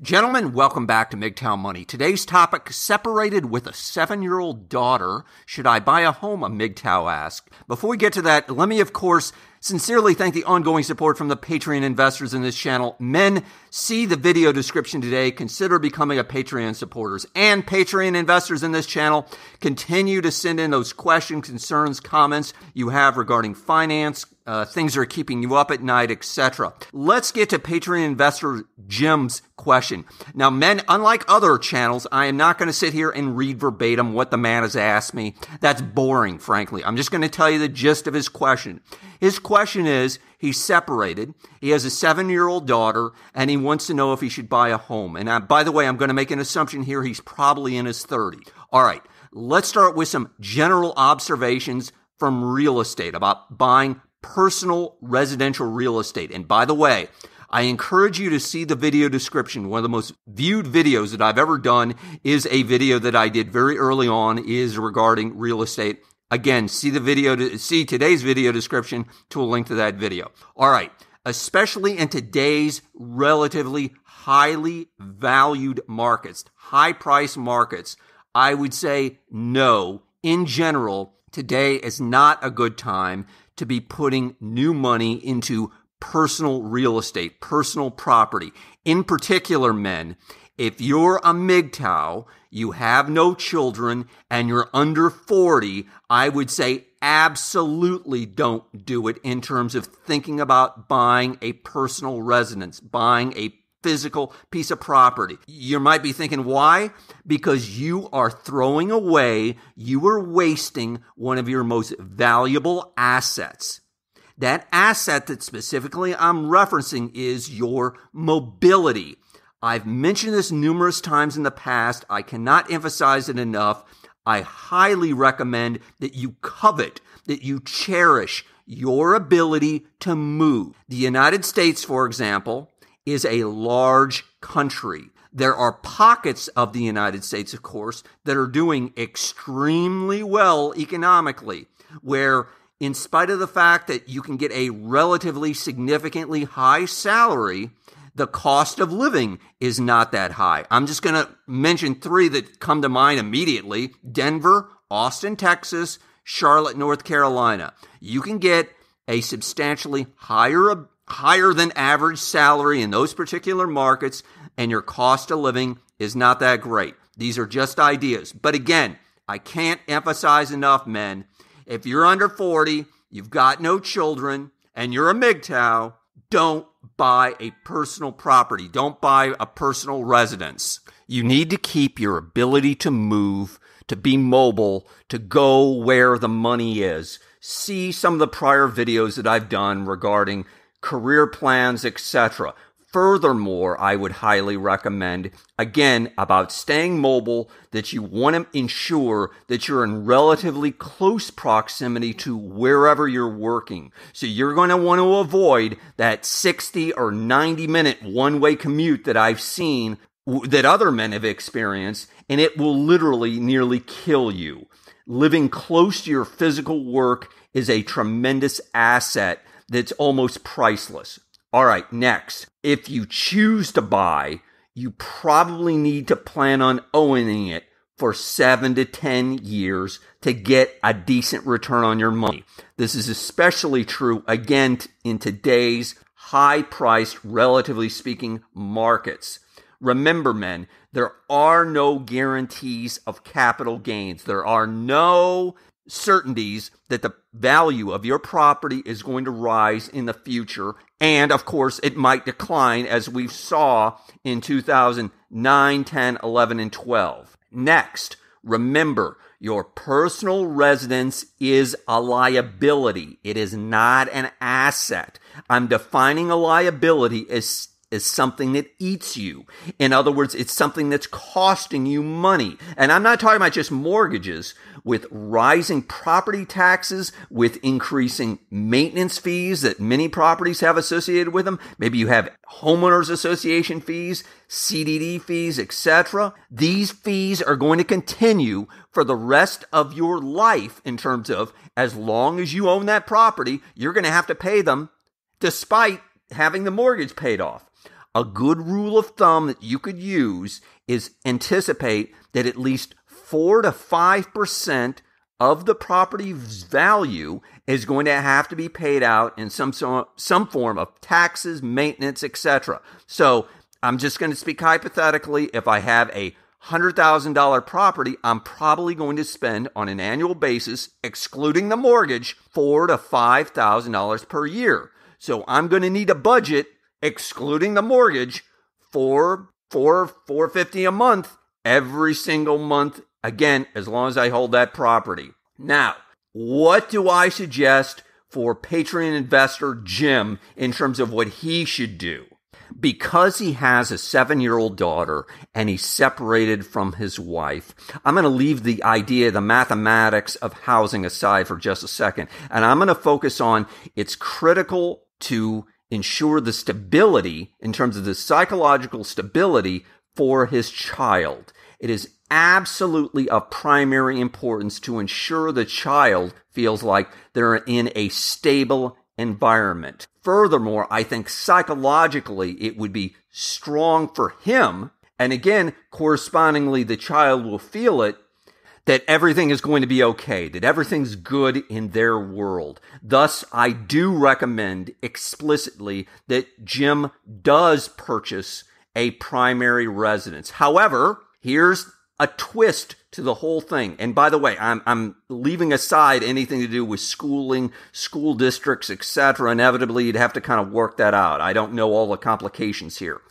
Gentlemen, welcome back to MGTOW Money. Today's topic, separated with a 7-year-old daughter. Should I buy a home? A MGTOW asked. Before we get to that, let me, of course, sincerely thank the ongoing support from the Patreon investors in this channel. Men, see the video description today. Consider becoming a Patreon supporters. And Patreon investors in this channel, continue to send in those questions, concerns, comments you have regarding finance, things that are keeping you up at night, etc. Let's get to Patreon investor Jim's question. Now, men, unlike other channels, I am not going to sit here and read verbatim what the man has asked me. That's boring, frankly. I'm just going to tell you the gist of his question. His question is, he's separated, he has a 7-year-old daughter, and he wants to know if he should buy a home. And by the way, I'm going to make an assumption here, he's probably in his 30s. All right, let's start with some general observations from real estate about buying personal residential real estate. And by the way, I encourage you to see the video description. One of the most viewed videos that I've ever done is a video that I did very early on is regarding real estate. Again, see today's video description to a link to that video. All right. Especially in today's relatively highly valued markets, high price markets, I would say no. In general, today is not a good time to be putting new money into personal real estate, personal property. In particular, men, if you're a MGTOW, you have no children, and you're under 40, I would say absolutely don't do it in terms of thinking about buying a personal residence, buying a physical piece of property. You might be thinking, why? Because you are throwing away, you are wasting one of your most valuable assets. That asset that specifically I'm referencing is your mobility. I've mentioned this numerous times in the past. I cannot emphasize it enough. I highly recommend that you covet, that you cherish your ability to move. The United States, for example, is a large country. There are pockets of the United States, of course, that are doing extremely well economically, where in spite of the fact that you can get a relatively significantly high salary, the cost of living is not that high. I'm just going to mention 3 that come to mind immediately. Denver, Austin, Texas, Charlotte, North Carolina. You can get a substantially higher than average salary in those particular markets, and your cost of living is not that great. These are just ideas. But again, I can't emphasize enough, men, if you're under 40, you've got no children, and you're a MGTOW, don't buy a personal property. Don't buy a personal residence. You need to keep your ability to move, to be mobile, to go where the money is. See some of the prior videos that I've done regarding career plans, etc. Furthermore, I would highly recommend, again, about staying mobile, that you want to ensure that you're in relatively close proximity to wherever you're working. So you're going to want to avoid that 60 or 90-minute one-way commute that I've seen that other men have experienced, and it will literally nearly kill you. Living close to your physical work is a tremendous asset that's almost priceless. All right, next. If you choose to buy, you probably need to plan on owning it for 7 to 10 years to get a decent return on your money. This is especially true, again, in today's high-priced, relatively speaking, markets. Remember, men, there are no guarantees of capital gains. There are no certainties that the value of your property is going to rise in the future. And of course, it might decline as we saw in 2009, 10, 11, and 12. Next, remember, your personal residence is a liability. It is not an asset. I'm defining a liability as something that eats you. In other words, it's something that's costing you money. And I'm not talking about just mortgages. With rising property taxes, with increasing maintenance fees that many properties have associated with them. Maybe you have homeowners association fees, CDD fees, etc. These fees are going to continue for the rest of your life in terms of as long as you own that property, you're going to have to pay them despite having the mortgage paid off. a good rule of thumb that you could use is anticipate that at least 4 to 5% of the property's value is going to have to be paid out in some form of taxes, maintenance, etc. So I'm just going to speak hypothetically. If I have a $100,000 property, I'm probably going to spend on an annual basis, excluding the mortgage, $4,000 to $5,000 per year. So I'm going to need a budget, excluding the mortgage, for $450 a month every single month. Again, as long as I hold that property. Now, what do I suggest for Patreon investor Jim in terms of what he should do? Because he has a 7-year-old daughter and he's separated from his wife, I'm going to leave the mathematics of housing aside for just a second. And I'm going to focus on it's critical to ensure the stability in terms of the psychological stability for his child. It is absolutely of primary importance to ensure the child feels like they're in a stable environment. Furthermore, I think psychologically it would be strong for him, and again, correspondingly, the child will feel it, that everything is going to be okay, that everything's good in their world. Thus, I do recommend explicitly that Jim does purchase a primary residence. However, here's a twist to the whole thing. And by the way, I'm leaving aside anything to do with schooling, school districts, etc. Inevitably, you'd have to kind of work that out. I don't know all the complications here.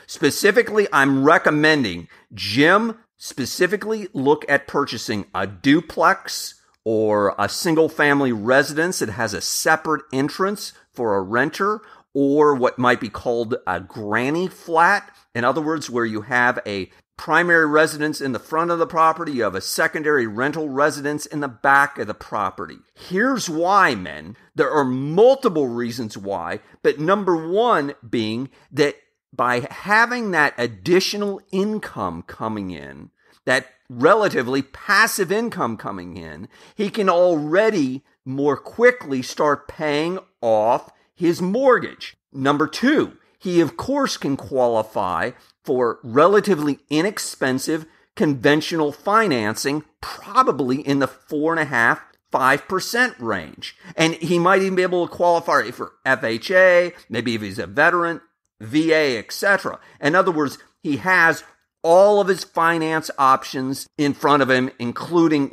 Specifically, I'm recommending Jim specifically look at purchasing a duplex or a single family residence that has a separate entrance for a renter, or what might be called a granny flat. In other words, where you have a primary residence in the front of the property, you have a secondary rental residence in the back of the property. Here's why, men. There are multiple reasons why, but number one being that by having that additional income coming in, that relatively passive income coming in, he can already more quickly start paying off his mortgage. Number two, he of course can qualify for relatively inexpensive conventional financing, probably in the 4.5%, 5% range. And he might even be able to qualify for FHA, maybe if he's a veteran, VA, etc. In other words, he has all of his finance options in front of him, including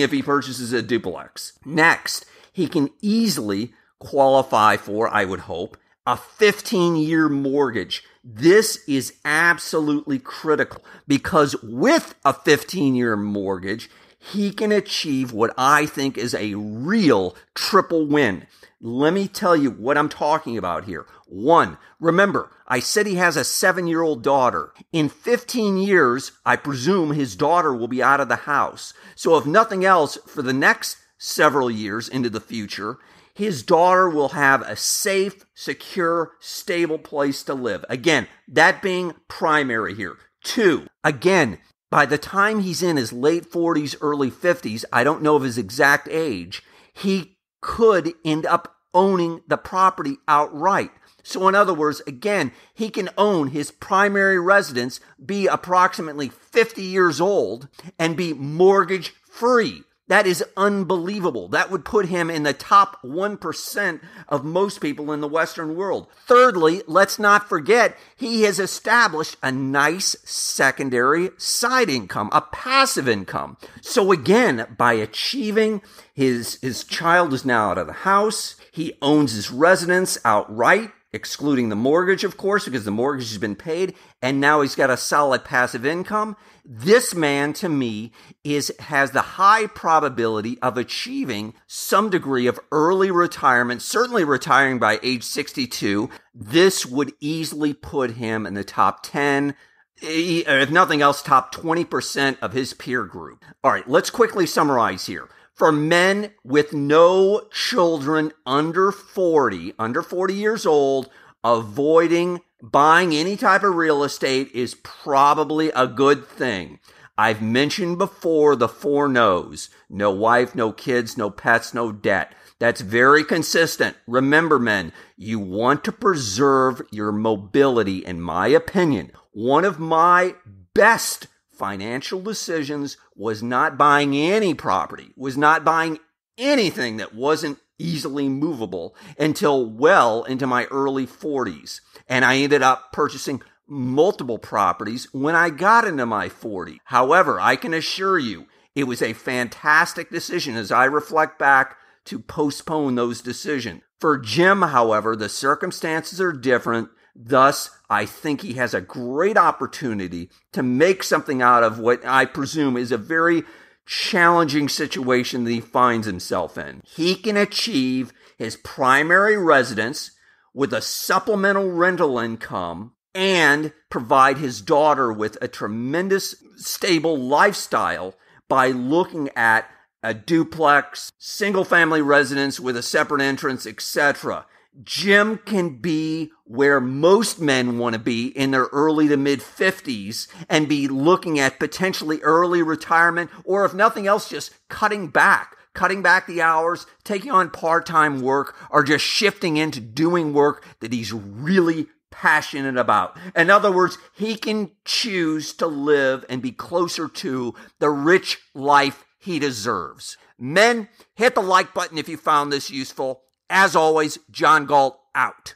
if he purchases a duplex. Next, he can easily qualify for, I would hope, a 15-year mortgage. This is absolutely critical because with a 15-year mortgage, he can achieve what I think is a real triple win. Let me tell you what I'm talking about here. One, remember, I said he has a 7-year-old daughter. In 15 years, I presume his daughter will be out of the house. So if nothing else, for the next several years into the future, his daughter will have a safe, secure, stable place to live. Again, that being primary here. Two, again, by the time he's in his late 40s, early 50s, I don't know of his exact age, he could end up owning the property outright. So in other words, again, he can own his primary residence, be approximately 50 years old, and be mortgage free. That is unbelievable. That would put him in the top 1% of most people in the Western world. Thirdly, let's not forget, he has established a nice secondary side income, a passive income. So again, by achieving his child is now out of the house, he owns his residence outright, excluding the mortgage, of course, because the mortgage has been paid, and now he's got a solid passive income. This man, to me, has the high probability of achieving some degree of early retirement, certainly retiring by age 62. This would easily put him in the top 10, if nothing else, top 20% of his peer group. All right, let's quickly summarize here. For men with no children under 40 years old, avoiding buying any type of real estate is probably a good thing. I've mentioned before the 4 no's. No wife, no kids, no pets, no debt. That's very consistent. Remember, men, you want to preserve your mobility, in my opinion. One of my best financial decisions was not buying any property, was not buying anything that wasn't easily movable until well into my early 40s. And I ended up purchasing multiple properties when I got into my 40s. However, I can assure you, it was a fantastic decision as I reflect back to postpone those decisions. For Jim, however, the circumstances are different. Thus, I think he has a great opportunity to make something out of what I presume is a very challenging situation that he finds himself in. He can achieve his primary residence with a supplemental rental income and provide his daughter with a tremendous stable lifestyle by looking at a duplex, single-family residence with a separate entrance, etc. Jim can be where most men want to be in their early to mid-50s and be looking at potentially early retirement, or if nothing else, just cutting back the hours, taking on part-time work, or just shifting into doing work that he's really passionate about. In other words, he can choose to live and be closer to the rich life he deserves. Men, hit the like button if you found this useful. As always, John Galt out.